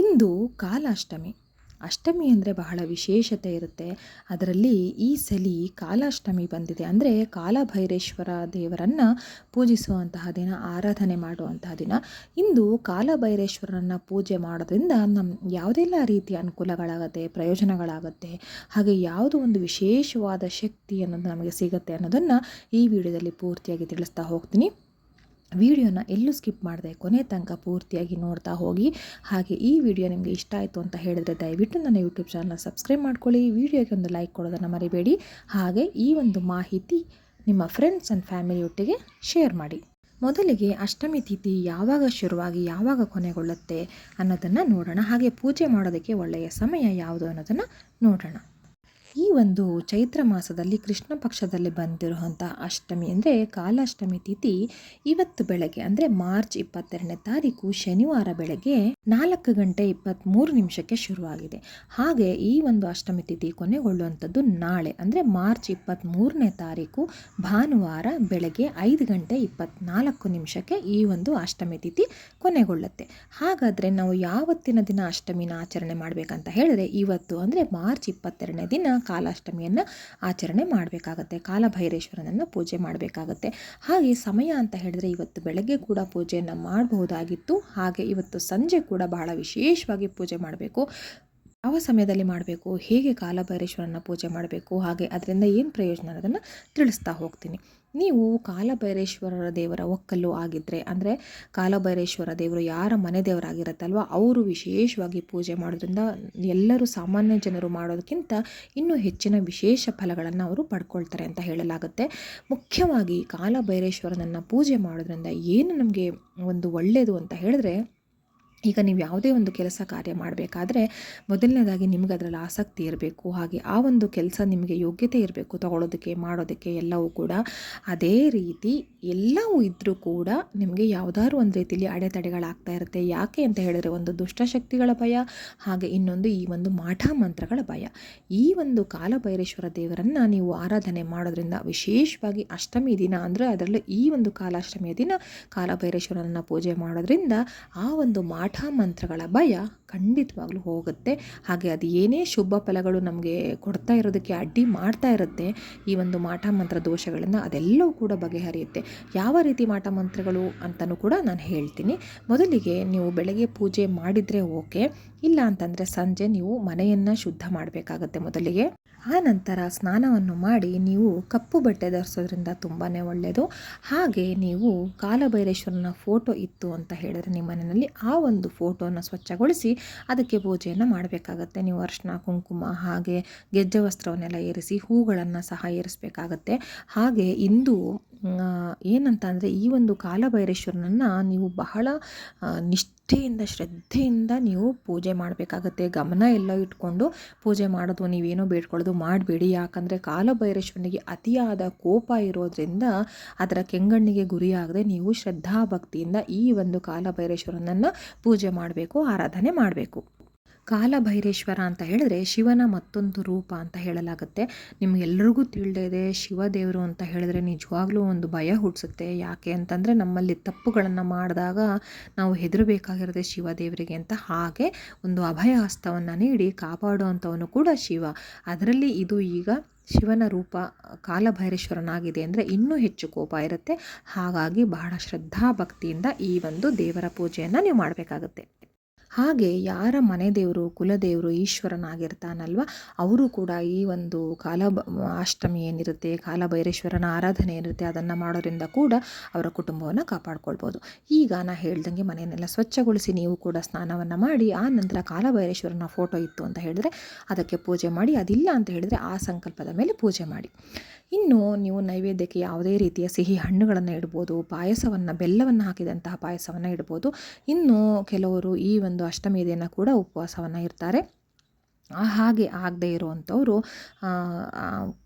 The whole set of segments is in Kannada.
ಇಂದು ಕಾಲಾಷ್ಟಮಿ. ಅಷ್ಟಮಿ ಅಂದರೆ ಬಹಳ ವಿಶೇಷತೆ ಇರುತ್ತೆ. ಅದರಲ್ಲಿ ಈ ಸಲ ಕಾಲಾಷ್ಟಮಿ ಬಂದಿದೆ. ಅಂದರೆ ಕಾಲಭೈರೇಶ್ವರ ದೇವರನ್ನು ಪೂಜಿಸುವಂತಹ ದಿನ, ಆರಾಧನೆ ಮಾಡುವಂತಹ ದಿನ. ಇಂದು ಕಾಲಭೈರೇಶ್ವರನ ಪೂಜೆ ಮಾಡೋದ್ರಿಂದ ಯಾವುದೆಲ್ಲ ರೀತಿಯ ಅನುಕೂಲಗಳಾಗುತ್ತೆ, ಪ್ರಯೋಜನಗಳಾಗುತ್ತೆ, ಹಾಗೆ ಯಾವುದೋ ಒಂದು ವಿಶೇಷವಾದ ಶಕ್ತಿ ಅನ್ನೋದು ನಮಗೆ ಸಿಗುತ್ತೆ ಅನ್ನೋದನ್ನು ಈ ವಿಡಿಯೋದಲ್ಲಿ ಪೂರ್ತಿಯಾಗಿ ತಿಳಿಸ್ತಾ ಹೋಗ್ತೀನಿ. ವಿಡಿಯೋನ ಎಲ್ಲೂ ಸ್ಕಿಪ್ ಮಾಡದೆ ಕೊನೆ ತನಕ ಪೂರ್ತಿಯಾಗಿ ನೋಡ್ತಾ ಹೋಗಿ. ಹಾಗೆ ಈ ವಿಡಿಯೋ ನಿಮಗೆ ಇಷ್ಟ ಆಯಿತು ಅಂತ ಹೇಳಿದರೆ ದಯವಿಟ್ಟು ನನ್ನ ಯೂಟ್ಯೂಬ್ ಚಾನಲ್ನ ಸಬ್ಸ್ಕ್ರೈಬ್ ಮಾಡ್ಕೊಳ್ಳಿ. ವಿಡಿಯೋಗೆ ಒಂದು ಲೈಕ್ ಕೊಡೋದನ್ನು ಮರಿಬೇಡಿ. ಹಾಗೆ ಈ ಒಂದು ಮಾಹಿತಿ ನಿಮ್ಮ ಫ್ರೆಂಡ್ಸ್ ಆ್ಯಂಡ್ ಫ್ಯಾಮಿಲಿಯೊಟ್ಟಿಗೆ ಶೇರ್ ಮಾಡಿ. ಮೊದಲಿಗೆ ಅಷ್ಟಮಿ ತಿಥಿ ಯಾವಾಗ ಶುರುವಾಗಿ ಯಾವಾಗ ಕೊನೆಗೊಳ್ಳುತ್ತೆ ಅನ್ನೋದನ್ನು ನೋಡೋಣ. ಹಾಗೆ ಪೂಜೆ ಮಾಡೋದಕ್ಕೆ ಒಳ್ಳೆಯ ಸಮಯ ಯಾವುದು ಅನ್ನೋದನ್ನು ನೋಡೋಣ. ಈ ಒಂದು ಚೈತ್ರ ಮಾಸದಲ್ಲಿ ಕೃಷ್ಣ ಪಕ್ಷದಲ್ಲಿ ಬಂದಿರುವಂಥ ಅಷ್ಟಮಿ ಅಂದರೆ ಕಾಲಾಷ್ಟಮಿ ತಿಥಿ ಇವತ್ತು ಬೆಳಗ್ಗೆ ಅಂದರೆ ಮಾರ್ಚ್ 22ನೇ ತಾರೀಕು ಶನಿವಾರ ಬೆಳಗ್ಗೆ 4:23 ಶುರುವಾಗಿದೆ. ಹಾಗೆ ಈ ಒಂದು ಅಷ್ಟಮಿ ತಿಥಿ ಕೊನೆಗೊಳ್ಳುವಂಥದ್ದು ನಾಳೆ ಅಂದರೆ ಮಾರ್ಚ್ 23ನೇ ತಾರೀಕು ಭಾನುವಾರ ಬೆಳಗ್ಗೆ 5:24 ಈ ಒಂದು ಅಷ್ಟಮಿ ತಿಥಿ ಕೊನೆಗೊಳ್ಳುತ್ತೆ. ಹಾಗಾದರೆ ನಾವು ಯಾವತ್ತಿನ ದಿನ ಅಷ್ಟಮಿನ ಆಚರಣೆ ಮಾಡಬೇಕಂತ ಹೇಳಿದ್ರೆ ಇವತ್ತು ಅಂದರೆ ಮಾರ್ಚ್ 22ನೇ ದಿನ ಕಾಲಾಷ್ಟಮಿಯನ್ನು ಆಚರಣೆ ಮಾಡಬೇಕಾಗತ್ತೆ. ಕಾಲಭೈರೇಶ್ವರನನ್ನು ಪೂಜೆ ಮಾಡಬೇಕಾಗತ್ತೆ. ಹಾಗೆ ಸಮಯ ಅಂತ ಹೇಳಿದ್ರೆ ಇವತ್ತು ಬೆಳಗ್ಗೆ ಕೂಡ ಪೂಜೆಯನ್ನು ಮಾಡಬಹುದಾಗಿತ್ತು. ಹಾಗೆ ಇವತ್ತು ಸಂಜೆ ಕೂಡ ಬಹಳ ವಿಶೇಷವಾಗಿ ಪೂಜೆ ಮಾಡಬೇಕು. ಯಾವ ಸಮಯದಲ್ಲಿ ಮಾಡಬೇಕು, ಹೇಗೆ ಕಾಲಭೈರೇಶ್ವರನ ಪೂಜೆ ಮಾಡಬೇಕು, ಹಾಗೆ ಅದರಿಂದ ಏನು ಪ್ರಯೋಜನ ಅನ್ನೋದನ್ನು ತಿಳಿಸ್ತಾ ಹೋಗ್ತೀನಿ. ನೀವು ಕಾಲಭೈರೇಶ್ವರರ ದೇವರ ಒಕ್ಕಲು ಆಗಿದ್ದರೆ, ಅಂದರೆ ಕಾಲಭೈರೇಶ್ವರ ದೇವರು ಯಾರ ಮನೆ ದೇವರಾಗಿರುತ್ತಲ್ವ ಅವರು ವಿಶೇಷವಾಗಿ ಪೂಜೆ ಮಾಡೋದ್ರಿಂದ ಎಲ್ಲರೂ ಸಾಮಾನ್ಯ ಜನರು ಮಾಡೋದಕ್ಕಿಂತ ಇನ್ನೂ ಹೆಚ್ಚಿನ ವಿಶೇಷ ಫಲಗಳನ್ನು ಅವರು ಪಡ್ಕೊಳ್ತಾರೆ ಅಂತ ಹೇಳಲಾಗುತ್ತೆ. ಮುಖ್ಯವಾಗಿ ಕಾಲಭೈರೇಶ್ವರನನ್ನು ಪೂಜೆ ಮಾಡೋದ್ರಿಂದ ಏನು ನಮಗೆ ಒಂದು ಒಳ್ಳೆಯದು ಅಂತ ಹೇಳಿದ್ರೆ, ಈಗ ನೀವು ಯಾವುದೇ ಒಂದು ಕೆಲಸ ಕಾರ್ಯ ಮಾಡಬೇಕಾದ್ರೆ ಮೊದಲನೇದಾಗಿ ನಿಮ್ಗೆ ಅದರಲ್ಲಿ ಆಸಕ್ತಿ ಇರಬೇಕು. ಹಾಗೆ ಆ ಒಂದು ಕೆಲಸ ನಿಮಗೆ ಯೋಗ್ಯತೆ ಇರಬೇಕು, ತಗೊಳ್ಳೋದಕ್ಕೆ ಮಾಡೋದಕ್ಕೆ ಎಲ್ಲವೂ ಕೂಡ. ಅದೇ ರೀತಿ ಎಲ್ಲವೂ ಇದ್ದರೂ ಕೂಡ ನಿಮಗೆ ಯಾವುದಾದ್ರು ಒಂದು ರೀತಿಯಲ್ಲಿ ಅಡೆತಡೆಗಳಾಗ್ತಾ ಇರುತ್ತೆ. ಯಾಕೆ ಅಂತ ಹೇಳಿದ್ರೆ ಒಂದು ದುಷ್ಟಶಕ್ತಿಗಳ ಭಯ, ಹಾಗೆ ಇನ್ನೊಂದು ಈ ಒಂದು ಮಾಠ ಮಂತ್ರಗಳ ಭಯ. ಈ ಒಂದು ಕಾಲಭೈರೇಶ್ವರ ದೇವರನ್ನು ನೀವು ಆರಾಧನೆ ಮಾಡೋದ್ರಿಂದ, ವಿಶೇಷವಾಗಿ ಅಷ್ಟಮಿ ದಿನ ಅಂದರೆ ಅದರಲ್ಲೂ ಈ ಒಂದು ಕಾಲಾಷ್ಟಮಿಯ ದಿನ ಕಾಲಭೈರೇಶ್ವರನನ್ನು ಪೂಜೆ ಮಾಡೋದ್ರಿಂದ ಆ ಒಂದು ಮಾಠ ಮಂತ್ರಗಳ ಭಯ ಖಂಡಿತವಾಗ್ಲೂ ಹೋಗುತ್ತೆ. ಹಾಗೆ ಅದು ಏನೇ ಶುಭ ಫಲಗಳು ನಮಗೆ ಕೊಡ್ತಾ ಇರೋದಕ್ಕೆ ಅಡ್ಡಿ ಮಾಡ್ತಾ ಇರುತ್ತೆ, ಈ ಒಂದು ಮಾಠ ಮಂತ್ರ ದೋಷಗಳನ್ನು ಅದೆಲ್ಲವೂ ಕೂಡ ಬಗೆಹರಿಯುತ್ತೆ. ಯಾವ ರೀತಿ ಮಾಠ ಮಂತ್ರಗಳು ಅಂತಲೂ ಕೂಡ ನಾನು ಹೇಳ್ತೀನಿ. ಮೊದಲಿಗೆ ನೀವು ಬೆಳಗ್ಗೆ ಪೂಜೆ ಮಾಡಿದರೆ ಓಕೆ, ಇಲ್ಲ ಅಂತಂದರೆ ಸಂಜೆ ನೀವು ಮನೆಯನ್ನು ಶುದ್ಧ ಮಾಡಬೇಕಾಗತ್ತೆ ಮೊದಲಿಗೆ. ಆ ನಂತರ ಸ್ನಾನವನ್ನು ಮಾಡಿ ನೀವು ಕಪ್ಪು ಬಟ್ಟೆ ಧರಿಸೋದ್ರಿಂದ ತುಂಬಾ ಒಳ್ಳೆಯದು. ಹಾಗೆ ನೀವು ಕಾಲಭೈರೇಶ್ವರನ ಫೋಟೋ ಇತ್ತು ಅಂತ ಹೇಳಿದ್ರೆ ನಿಮ್ಮ ಮನೆಯಲ್ಲಿ ಆ ಒಂದು ಫೋಟೋನ ಸ್ವಚ್ಛಗೊಳಿಸಿ ಅದಕ್ಕೆ ಪೂಜೆಯನ್ನು ಮಾಡಬೇಕಾಗತ್ತೆ. ನೀವು ಅರಿಶಿನ ಕುಂಕುಮ ಹಾಗೆ ಗೆಜ್ಜೆ ವಸ್ತ್ರವನ್ನೆಲ್ಲ ಏರಿಸಿ ಹೂಗಳನ್ನು ಸಹ ಏರಿಸಬೇಕಾಗತ್ತೆ. ಹಾಗೆ ಇಂದು ಏನಂತ ಅಂದರೆ ಈ ಒಂದು ಕಾಲಭೈರೇಶ್ವರನನ್ನು ನೀವು ಬಹಳ ನಿಷ್ಠೆಯಿಂದ ಶ್ರದ್ಧೆಯಿಂದ ನೀವು ಪೂಜೆ ಮಾಡಬೇಕಾಗತ್ತೆ. ಗಮನ ಎಲ್ಲ ಇಟ್ಕೊಂಡು ಪೂಜೆ ಮಾಡೋದು, ನೀವೇನೋ ಬೇಡ್ಕೊಳ್ಳೋದು ಮಾಡಬೇಡಿ. ಯಾಕಂದರೆ ಕಾಲಭೈರೇಶ್ವರನಿಗೆ ಅತಿಯಾದ ಕೋಪ ಇರೋದ್ರಿಂದ ಅದರ ಕೆಂಗಣ್ಣಿಗೆ ಗುರಿಯಾಗದೆ ನೀವು ಶ್ರದ್ಧಾಭಕ್ತಿಯಿಂದ ಈ ಒಂದು ಕಾಲಭೈರೇಶ್ವರನನ್ನು ಪೂಜೆ ಮಾಡಬೇಕು, ಆರಾಧನೆ ಮಾಡಬೇಕು. ಕಾಲಭೈರೇಶ್ವರ ಅಂತ ಹೇಳಿದ್ರೆ ಶಿವನ ಮತ್ತೊಂದು ರೂಪ ಅಂತ ಹೇಳಲಾಗುತ್ತೆ. ನಿಮಗೆಲ್ಲರಿಗೂ ತಿಳಿದೇ ಇದೆ, ಶಿವದೇವರು ಅಂತ ಹೇಳಿದ್ರೆ ನಿಜವಾಗ್ಲೂ ಒಂದು ಭಯ ಹುಟ್ಟಿಸುತ್ತೆ. ಯಾಕೆ ಅಂತಂದರೆ ನಮ್ಮಲ್ಲಿ ತಪ್ಪುಗಳನ್ನು ಮಾಡಿದಾಗ ನಾವು ಹೆದರಬೇಕಾಗಿರುತ್ತೆ ಶಿವದೇವರಿಗೆ ಅಂತ. ಹಾಗೆ ಒಂದು ಅಭಯ ಹಸ್ತವನ್ನು ನೀಡಿ ಕಾಪಾಡುವಂಥವನು ಕೂಡ ಶಿವ. ಅದರಲ್ಲಿ ಇದು ಈಗ ಶಿವನ ರೂಪ ಕಾಲಭೈರೇಶ್ವರನಾಗಿದೆ ಅಂದರೆ ಇನ್ನೂ ಹೆಚ್ಚು ಕೋಪ ಇರುತ್ತೆ. ಹಾಗಾಗಿ ಬಹಳ ಶ್ರದ್ಧಾಭಕ್ತಿಯಿಂದ ಈ ಒಂದು ದೇವರ ಪೂಜೆಯನ್ನು ನೀವು ಮಾಡಬೇಕಾಗುತ್ತೆ. ಹಾಗೆ ಯಾರ ಮನೆ ದೇವರು ಕುಲದೇವರು ಈಶ್ವರನಾಗಿರ್ತಾನಲ್ವ ಅವರು ಕೂಡ ಈ ಒಂದು ಅಷ್ಟಮಿ ಏನಿರುತ್ತೆ, ಕಾಲಭೈರೇಶ್ವರನ ಆರಾಧನೆ ಏನಿರುತ್ತೆ ಅದನ್ನು ಮಾಡೋದ್ರಿಂದ ಕೂಡ ಅವರ ಕುಟುಂಬವನ್ನು ಕಾಪಾಡ್ಕೊಳ್ಬೋದು. ಈಗ ನಾನು ಹೇಳ್ದಂಗೆ ಮನೆಯನ್ನೆಲ್ಲ ಸ್ವಚ್ಛಗೊಳಿಸಿ ನೀವು ಕೂಡ ಸ್ನಾನವನ್ನು ಮಾಡಿ ಆ ನಂತರ ಕಾಲಭೈರೇಶ್ವರನ ಫೋಟೋ ಇತ್ತು ಅಂತ ಹೇಳಿದ್ರೆ ಅದಕ್ಕೆ ಪೂಜೆ ಮಾಡಿ, ಅದಿಲ್ಲ ಅಂತ ಹೇಳಿದರೆ ಆ ಸಂಕಲ್ಪದ ಮೇಲೆ ಪೂಜೆ ಮಾಡಿ. ಇನ್ನು ನೀವು ನೈವೇದ್ಯಕ್ಕೆ ಯಾವುದೇ ರೀತಿಯ ಸಿಹಿ ಹಣ್ಣುಗಳನ್ನು ಇಡ್ಬೋದು, ಪಾಯಸವನ್ನು ಬೆಲ್ಲವನ್ನು ಹಾಕಿದಂತಹ ಪಾಯಸವನ್ನು ಇಡ್ಬೋದು. ಇನ್ನು ಕೆಲವರು ಈ ಒಂದು ಅಷ್ಟಮಿ ದಿನ ಕೂಡ ಉಪವಾಸವನ್ನು ಇರ್ತಾರೆ. ಹಾಗೆ ಆಗದೇ ಇರುವಂಥವ್ರು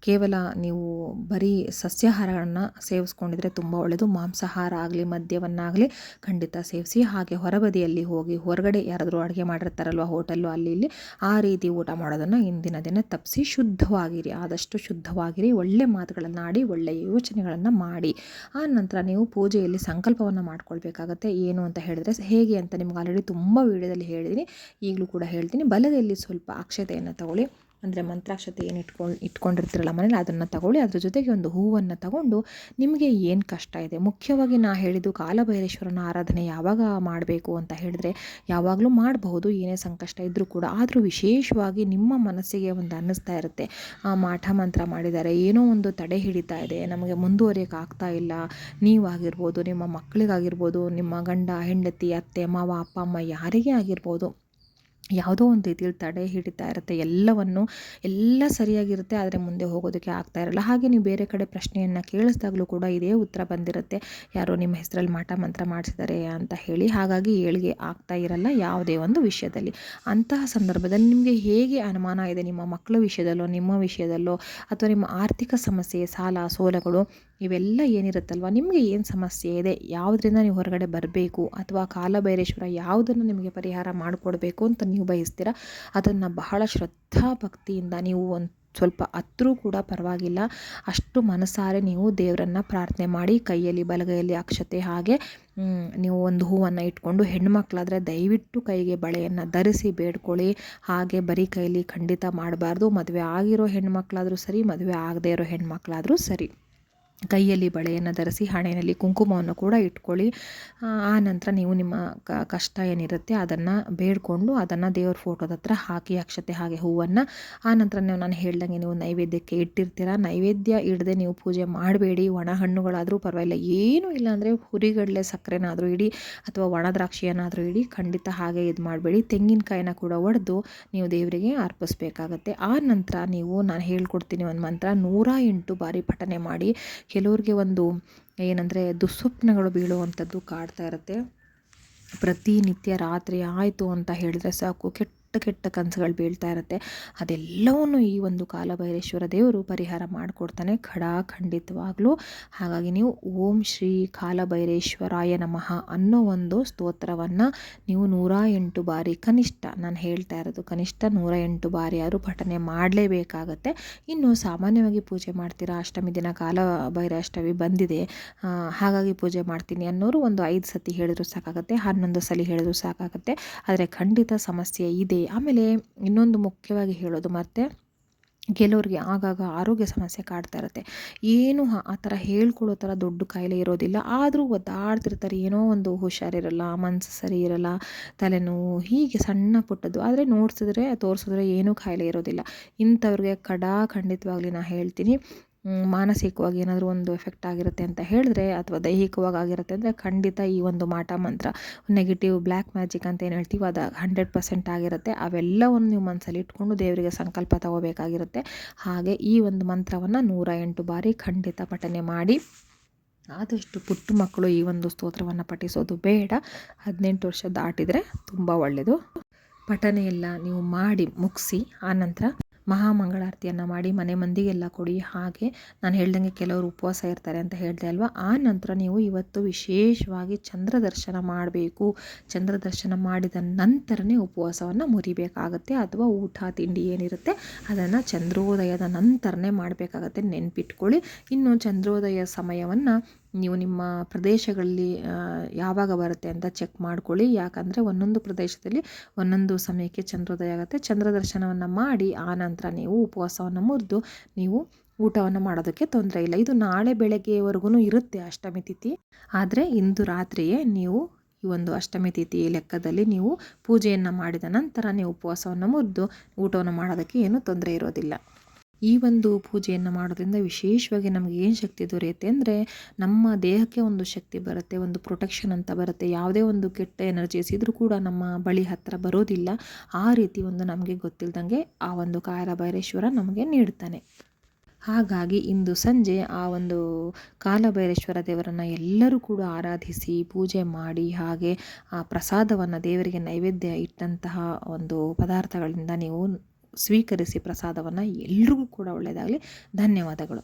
ಕೇವಲ ನೀವು ಬರೀ ಸಸ್ಯಾಹಾರಗಳನ್ನು ಸೇವಿಸ್ಕೊಂಡಿದ್ರೆ ತುಂಬ ಒಳ್ಳೆಯದು. ಮಾಂಸಾಹಾರ ಆಗಲಿ ಮದ್ಯವನ್ನಾಗಲಿ ಖಂಡಿತ ಸೇವಿಸಿ. ಹಾಗೆ ಹೊರಬದಿಯಲ್ಲಿ ಹೋಗಿ ಹೊರಗಡೆ ಯಾರಾದರೂ ಅಡುಗೆ ಮಾಡಿರ್ತಾರಲ್ವ ಹೋಟೆಲ್ಲು ಅಲ್ಲಿ ಇಲ್ಲಿ ಆ ರೀತಿ ಊಟ ಮಾಡೋದನ್ನು ಇಂದಿನ ದಿನ ತಪ್ಪಿಸಿ ಶುದ್ಧವಾಗಿರಿ, ಆದಷ್ಟು ಶುದ್ಧವಾಗಿರಿ, ಒಳ್ಳೆ ಮಾತುಗಳನ್ನು ಆಡಿ ಒಳ್ಳೆಯ ಯೋಚನೆಗಳನ್ನು ಮಾಡಿ. ಆ ನಂತರ ನೀವು ಪೂಜೆಯಲ್ಲಿ ಸಂಕಲ್ಪವನ್ನು ಮಾಡ್ಕೊಳ್ಬೇಕಾಗತ್ತೆ. ಏನು ಅಂತ ಹೇಳಿದ್ರೆ ಹೇಗೆ ಅಂತ ನಿಮ್ಗೆ ಆಲ್ರೆಡಿ ತುಂಬ ವಿಡಿಯೋದಲ್ಲಿ ಹೇಳಿದ್ದೀನಿ, ಈಗಲೂ ಕೂಡ ಹೇಳ್ತೀನಿ. ಬಲಗೈಯಲ್ಲಿ ಸ್ವಲ್ಪ ಅಕ್ಷತೆಯನ್ನು ತಗೊಳ್ಳಿ, ಅಂದರೆ ಮಂತ್ರಾಕ್ಷತೆ ಏನು ಇಟ್ಕೊಂಡಿರ್ತೀರಲ್ಲ ಮನೇಲಿ ಅದನ್ನು ತಗೊಳ್ಳಿ. ಅದ್ರ ಜೊತೆಗೆ ಒಂದು ಹೂವನ್ನು ತಗೊಂಡು ನಿಮಗೆ ಏನು ಕಷ್ಟ ಇದೆ, ಮುಖ್ಯವಾಗಿ ನಾ ಹೇಳಿದ್ದು ಕಾಲಭೈರೇಶ್ವರನ ಆರಾಧನೆ ಯಾವಾಗ ಮಾಡಬೇಕು ಅಂತ ಹೇಳಿದ್ರೆ ಯಾವಾಗಲೂ ಮಾಡಬಹುದು ಏನೇ ಸಂಕಷ್ಟ ಇದ್ದರೂ ಕೂಡ. ಆದರೂ ವಿಶೇಷವಾಗಿ ನಿಮ್ಮ ಮನಸ್ಸಿಗೆ ಒಂದು ಅನ್ನಿಸ್ತಾ ಇರುತ್ತೆ, ಮಾಠ ಮಂತ್ರ ಮಾಡಿದ್ದಾರೆ, ಏನೋ ಒಂದು ತಡೆ ಹಿಡಿತಾ ಇದೆ, ನಮಗೆ ಮುಂದುವರಿಯೋಕೆ ಆಗ್ತಾ ಇಲ್ಲ. ನೀವಾಗಿರ್ಬೋದು, ನಿಮ್ಮ ಮಕ್ಕಳಿಗಾಗಿರ್ಬೋದು, ನಿಮ್ಮ ಗಂಡ ಹೆಂಡತಿ ಅತ್ತೆ ಮಾವ ಅಪ್ಪ ಅಮ್ಮ ಯಾರಿಗೇ ಆಗಿರ್ಬೋದು, ಯಾವುದೋ ಒಂದು ರೀತಿಯಲ್ಲಿ ತಡೆ ಹಿಡಿತಾ ಇರುತ್ತೆ. ಎಲ್ಲ ಸರಿಯಾಗಿರುತ್ತೆ, ಆದರೆ ಮುಂದೆ ಹೋಗೋದಕ್ಕೆ ಆಗ್ತಾ ಇರಲ್ಲ. ಹಾಗೆ ನೀವು ಬೇರೆ ಕಡೆ ಪ್ರಶ್ನೆಯನ್ನು ಕೇಳಿಸ್ದಾಗಲೂ ಕೂಡ ಇದೇ ಉತ್ತರ ಬಂದಿರುತ್ತೆ, ಯಾರೋ ನಿಮ್ಮ ಹೆಸರಲ್ಲಿ ಮಾಟ ಮಂತ್ರ ಮಾಡಿಸಿದ್ದಾರೆ ಅಂತ ಹೇಳಿ. ಹಾಗಾಗಿ ಏಳಿಗೆ ಆಗ್ತಾ ಇರಲ್ಲ ಯಾವುದೇ ಒಂದು ವಿಷಯದಲ್ಲಿ. ಅಂತಹ ಸಂದರ್ಭದಲ್ಲಿ ನಿಮಗೆ ಹೇಗೆ ಅನುಮಾನ ಇದೆ, ನಿಮ್ಮ ಮಕ್ಕಳ ವಿಷಯದಲ್ಲೋ ನಿಮ್ಮ ವಿಷಯದಲ್ಲೋ ಅಥವಾ ನಿಮ್ಮ ಆರ್ಥಿಕ ಸಮಸ್ಯೆ ಸಾಲ ಸೋಲಗಳು ಇವೆಲ್ಲ ಏನಿರುತ್ತಲ್ವ, ನಿಮಗೆ ಏನು ಸಮಸ್ಯೆ ಇದೆ, ಯಾವುದರಿಂದ ನೀವು ಹೊರಗಡೆ ಬರಬೇಕು ಅಥವಾ ಕಾಲಭೈರೇಶ್ವರ ಯಾವುದನ್ನು ನಿಮಗೆ ಪರಿಹಾರ ಮಾಡಿಕೊಡ್ಬೇಕು ಅಂತ ನೀವು ಬಯಸ್ತೀರ, ಅದನ್ನು ಬಹಳ ಶ್ರದ್ಧಾ ಭಕ್ತಿಯಿಂದ ನೀವು ಒಂದು ಸ್ವಲ್ಪ ಹತ್ರೂ ಕೂಡ ಪರವಾಗಿಲ್ಲ ಅಷ್ಟು ಮನಸಾರೆ ನೀವು ದೇವರನ್ನು ಪ್ರಾರ್ಥನೆ ಮಾಡಿ, ಕೈಯಲ್ಲಿ ಬಲಗೈಯಲ್ಲಿ ಅಕ್ಷತೆ ಹಾಗೆ ನೀವು ಒಂದು ಹೂವನ್ನು ಇಟ್ಕೊಂಡು, ಹೆಣ್ಮಕ್ಳಾದರೆ ದಯವಿಟ್ಟು ಕೈಗೆ ಬಳೆಯನ್ನು ಧರಿಸಿ ಬೇಡ್ಕೊಳ್ಳಿ. ಹಾಗೆ ಬರೀ ಕೈಲಿ ಖಂಡಿತ ಮಾಡಬಾರ್ದು. ಮದುವೆ ಆಗಿರೋ ಹೆಣ್ಮಕ್ಳಾದರೂ ಸರಿ, ಮದುವೆ ಆಗದೇ ಇರೋ ಹೆಣ್ಮಕ್ಳಾದರೂ ಸರಿ, ಕೈಯಲ್ಲಿ ಬಳೆಯನ್ನು ಧರಿಸಿ ಹಣೆಯಲ್ಲಿ ಕುಂಕುಮವನ್ನು ಕೂಡ ಇಟ್ಕೊಳ್ಳಿ. ಆ ನಂತರ ನೀವು ನಿಮ್ಮ ಕಷ್ಟ ಏನಿರುತ್ತೆ ಅದನ್ನು ಬೇಡಿಕೊಂಡು ಅದನ್ನು ದೇವ್ರ ಫೋಟೋದ ಹತ್ರ ಹಾಕಿ ಅಕ್ಷತೆ ಹಾಗೆ ಹೂವನ್ನು. ಆ ನಂತರ ನಾನು ಹೇಳ್ದಂಗೆ ನೀವು ನೈವೇದ್ಯಕ್ಕೆ ಇಟ್ಟಿರ್ತೀರ, ನೈವೇದ್ಯ ಇಡದೆ ನೀವು ಪೂಜೆ ಮಾಡಬೇಡಿ. ಒಣ ಹಣ್ಣುಗಳಾದರೂ ಪರವಾಗಿಲ್ಲ, ಏನೂ ಇಲ್ಲ ಅಂದರೆ ಹುರಿಗಡಲೆ ಸಕ್ಕರೆನಾದರೂ ಇಡಿ ಅಥವಾ ಒಣ ದ್ರಾಕ್ಷಿಯನ್ನಾದರೂ ಇಡಿ, ಖಂಡಿತ ಹಾಗೆ ಇದು ಮಾಡಬೇಡಿ. ತೆಂಗಿನಕಾಯಿನ ಕೂಡ ಒಡೆದು ನೀವು ದೇವರಿಗೆ ಅರ್ಪಿಸ್ಬೇಕಾಗತ್ತೆ. ಆ ನಂತರ ನೀವು ನಾನು ಹೇಳ್ಕೊಡ್ತೀನಿ ಒಂದು ಮಂತ್ರ 108 ಬಾರಿ ಪಠನೆ ಮಾಡಿ. ಕೆಲವ್ರಿಗೆ ಒಂದು ಏನಂದರೆ ದುಸ್ವಪ್ನಗಳು ಬೀಳುವಂಥದ್ದು ಕಾಡ್ತಾ ಇರುತ್ತೆ. ಪ್ರತಿನಿತ್ಯ ರಾತ್ರಿ ಆಯಿತು ಅಂತ ಹೇಳಿದ್ರೆ ಸಾಕು ಕೆಟ್ಟ ಕನಸುಗಳು ಬೀಳ್ತಾ ಇರುತ್ತೆ. ಅದೆಲ್ಲವನ್ನು ಈ ಒಂದು ಕಾಲಭೈರೇಶ್ವರ ದೇವರು ಪರಿಹಾರ ಮಾಡಿಕೊಡ್ತಾನೆ ಖಂಡಿತವಾಗ್ಲೂ. ಹಾಗಾಗಿ ನೀವು ಓಂ ಶ್ರೀ ಕಾಲಭೈರೇಶ್ವರಾಯ ನಮಃ ಅನ್ನೋ ಒಂದು ಸ್ತೋತ್ರವನ್ನು ನೀವು 108 ಬಾರಿ ಕನಿಷ್ಠ, ನಾನು ಹೇಳ್ತಾ ಇರೋದು ಕನಿಷ್ಠ 108 ಬಾರಿ ಯಾರು ಪಠನೆ ಮಾಡಲೇಬೇಕಾಗತ್ತೆ. ಇನ್ನು ಸಾಮಾನ್ಯವಾಗಿ ಪೂಜೆ ಮಾಡ್ತೀರಾ, ಅಷ್ಟಮಿ ದಿನ ಕಾಲಭೈರಾಷ್ಟಮಿ ಬಂದಿದೆ ಹಾಗಾಗಿ ಪೂಜೆ ಮಾಡ್ತೀನಿ ಅನ್ನೋರು ಒಂದು 5 ಸತಿ ಹೇಳಿದ್ರು ಸಾಕಾಗುತ್ತೆ, 11 ಸಲ ಹೇಳಿದ್ರು ಸಾಕಾಗುತ್ತೆ. ಆದರೆ ಖಂಡಿತ ಸಮಸ್ಯೆ ಇದೆ. ಆಮೇಲೆ ಇನ್ನೊಂದು ಮುಖ್ಯವಾಗಿ ಹೇಳೋದು, ಮತ್ತು ಕೆಲವ್ರಿಗೆ ಆಗಾಗ ಆರೋಗ್ಯ ಸಮಸ್ಯೆ ಕಾಡ್ತಾ ಇರುತ್ತೆ. ಏನು ಆ ಥರ ಹೇಳ್ಕೊಳ್ಳೋ ಥರ ದೊಡ್ಡ ಕಾಯಿಲೆ ಇರೋದಿಲ್ಲ, ಆದರೂ ಒದ್ದಾಡ್ತಿರ್ತಾರೆ. ಏನೋ ಒಂದು ಹುಷಾರಿರಲ್ಲ, ಮನಸ್ಸು ಸರಿ ಇರಲ್ಲ, ತಲೆನೋವು, ಹೀಗೆ ಸಣ್ಣ ಪುಟ್ಟದ್ದು. ಆದರೆ ತೋರಿಸಿದ್ರೆ ಏನೂ ಕಾಯಿಲೆ ಇರೋದಿಲ್ಲ. ಇಂಥವ್ರಿಗೆ ಖಂಡಿತವಾಗ್ಲಿ ನಾನು ಹೇಳ್ತೀನಿ, ಮಾನಸಿಕವಾಗಿ ಏನಾದರೂ ಒಂದು ಎಫೆಕ್ಟ್ ಆಗಿರುತ್ತೆ ಅಂತ ಹೇಳಿದ್ರೆ ಅಥವಾ ದೈಹಿಕವಾಗಿ ಆಗಿರುತ್ತೆ ಅಂದರೆ ಖಂಡಿತ ಈ ಒಂದು ಮಾಟ ಮಂತ್ರ ನೆಗೆಟಿವ್ ಬ್ಲ್ಯಾಕ್ ಮ್ಯಾಜಿಕ್ ಅಂತ ಏನು ಹೇಳ್ತೀವಿ ಅದು 100% ಆಗಿರುತ್ತೆ. ಅವೆಲ್ಲವನ್ನು ನೀವು ಮನಸ್ಸಲ್ಲಿ ಇಟ್ಕೊಂಡು ದೇವರಿಗೆ ಸಂಕಲ್ಪ ತಗೋಬೇಕಾಗಿರುತ್ತೆ. ಹಾಗೆ ಈ ಒಂದು ಮಂತ್ರವನ್ನು 108 ಬಾರಿ ಖಂಡಿತ ಪಠನೆ ಮಾಡಿ. ಆದಷ್ಟು ಪುಟ್ಟ ಮಕ್ಕಳು ಈ ಒಂದು ಸ್ತೋತ್ರವನ್ನು ಪಠಿಸೋದು ಬೇಡ, 18 ವರ್ಷ ದಾಟಿದರೆ ತುಂಬ ಒಳ್ಳೆಯದು. ಪಠನೆ ಎಲ್ಲ ನೀವು ಮಾಡಿ ಮುಗಿಸಿ ಆನಂತರ ಮಹಾಮಂಗಳಾರತಿಯನ್ನು ಮಾಡಿ ಮನೆ ಮಂದಿಗೆಲ್ಲ ಕೊಡಿ. ಹಾಗೆ ನಾನು ಹೇಳ್ದಂಗೆ ಕೆಲವರು ಉಪವಾಸ ಇರ್ತಾರೆ ಅಂತ ಹೇಳಿದೆ ಅಲ್ವಾ, ಆ ನಂತರ ನೀವು ಇವತ್ತು ವಿಶೇಷವಾಗಿ ಚಂದ್ರ ದರ್ಶನ ಮಾಡಬೇಕು. ಚಂದ್ರ ದರ್ಶನ ಮಾಡಿದ ನಂತರನೇ ಉಪವಾಸವನ್ನು ಮುರಿಬೇಕಾಗತ್ತೆ, ಅಥವಾ ಊಟ ತಿಂಡಿ ಏನಿರುತ್ತೆ ಅದನ್ನು ಚಂದ್ರೋದಯದ ನಂತರನೇ ಮಾಡಬೇಕಾಗತ್ತೆ, ನೆನ್ಪಿಟ್ಕೊಳ್ಳಿ. ಇನ್ನು ಚಂದ್ರೋದಯ ಸಮಯವನ್ನು ನೀವು ನಿಮ್ಮ ಪ್ರದೇಶಗಳಲ್ಲಿ ಯಾವಾಗ ಬರುತ್ತೆ ಅಂತ ಚೆಕ್ ಮಾಡ್ಕೊಳ್ಳಿ. ಯಾಕಂದರೆ ಒಂದೊಂದು ಪ್ರದೇಶದಲ್ಲಿ ಒಂದೊಂದು ಸಮಯಕ್ಕೆ ಚಂದ್ರೋದಯ ಆಗುತ್ತೆ. ಚಂದ್ರ ದರ್ಶನವನ್ನು ಮಾಡಿ ಆ ನಂತರ ನೀವು ಉಪವಾಸವನ್ನು ಮುರಿದು ನೀವು ಊಟವನ್ನು ಮಾಡೋದಕ್ಕೆ ತೊಂದರೆ ಇಲ್ಲ. ಇದು ನಾಳೆ ಬೆಳಗ್ಗೆವರೆಗೂ ಇರುತ್ತೆ ಅಷ್ಟಮಿ ತಿಥಿ. ಆದರೆ ಇಂದು ರಾತ್ರಿಯೇ ನೀವು ಈ ಒಂದು ಅಷ್ಟಮಿ ತಿಥಿ ಲೆಕ್ಕದಲ್ಲಿ ನೀವು ಪೂಜೆಯನ್ನು ಮಾಡಿದ ನಂತರ ನೀವು ಉಪವಾಸವನ್ನು ಮುರಿದು ಊಟವನ್ನು ಮಾಡೋದಕ್ಕೆ ಏನೂ ತೊಂದರೆ ಇರೋದಿಲ್ಲ. ಈ ಒಂದು ಪೂಜೆಯನ್ನು ಮಾಡೋದ್ರಿಂದ ವಿಶೇಷವಾಗಿ ನಮಗೆ ಏನು ಶಕ್ತಿ ದೊರೆಯುತ್ತೆ ಅಂದರೆ ನಮ್ಮ ದೇಹಕ್ಕೆ ಒಂದು ಶಕ್ತಿ ಬರುತ್ತೆ, ಒಂದು ಪ್ರೊಟೆಕ್ಷನ್ ಅಂತ ಬರುತ್ತೆ. ಯಾವುದೇ ಒಂದು ಕೆಟ್ಟ ಎನರ್ಜೀಸ್ ಇದ್ರೂ ಕೂಡ ನಮ್ಮ ಬಳಿ ಹತ್ತಿರ ಬರೋದಿಲ್ಲ. ಆ ರೀತಿ ಒಂದು ನಮಗೆ ಗೊತ್ತಿಲ್ಲದಂಗೆ ಆ ಒಂದು ಕಾಲಭೈರೇಶ್ವರ ನಮಗೆ ನೀಡ್ತಾನೆ. ಹಾಗಾಗಿ ಇಂದು ಸಂಜೆ ಆ ಒಂದು ಕಾಲಭೈರೇಶ್ವರ ದೇವರನ್ನು ಎಲ್ಲರೂ ಕೂಡ ಆರಾಧಿಸಿ ಪೂಜೆ ಮಾಡಿ, ಹಾಗೆ ಆ ಪ್ರಸಾದವನ್ನು ದೇವರಿಗೆ ನೈವೇದ್ಯ ಇಟ್ಟಂತಹ ಒಂದು ಪದಾರ್ಥಗಳಿಂದ ನೀವು ಸ್ವೀಕರಿಸಿ ಪ್ರಸಾದವನ್ನು. ಎಲ್ರಿಗೂ ಕೂಡ ಒಳ್ಳೆಯದಾಗಲಿ. ಧನ್ಯವಾದಗಳು.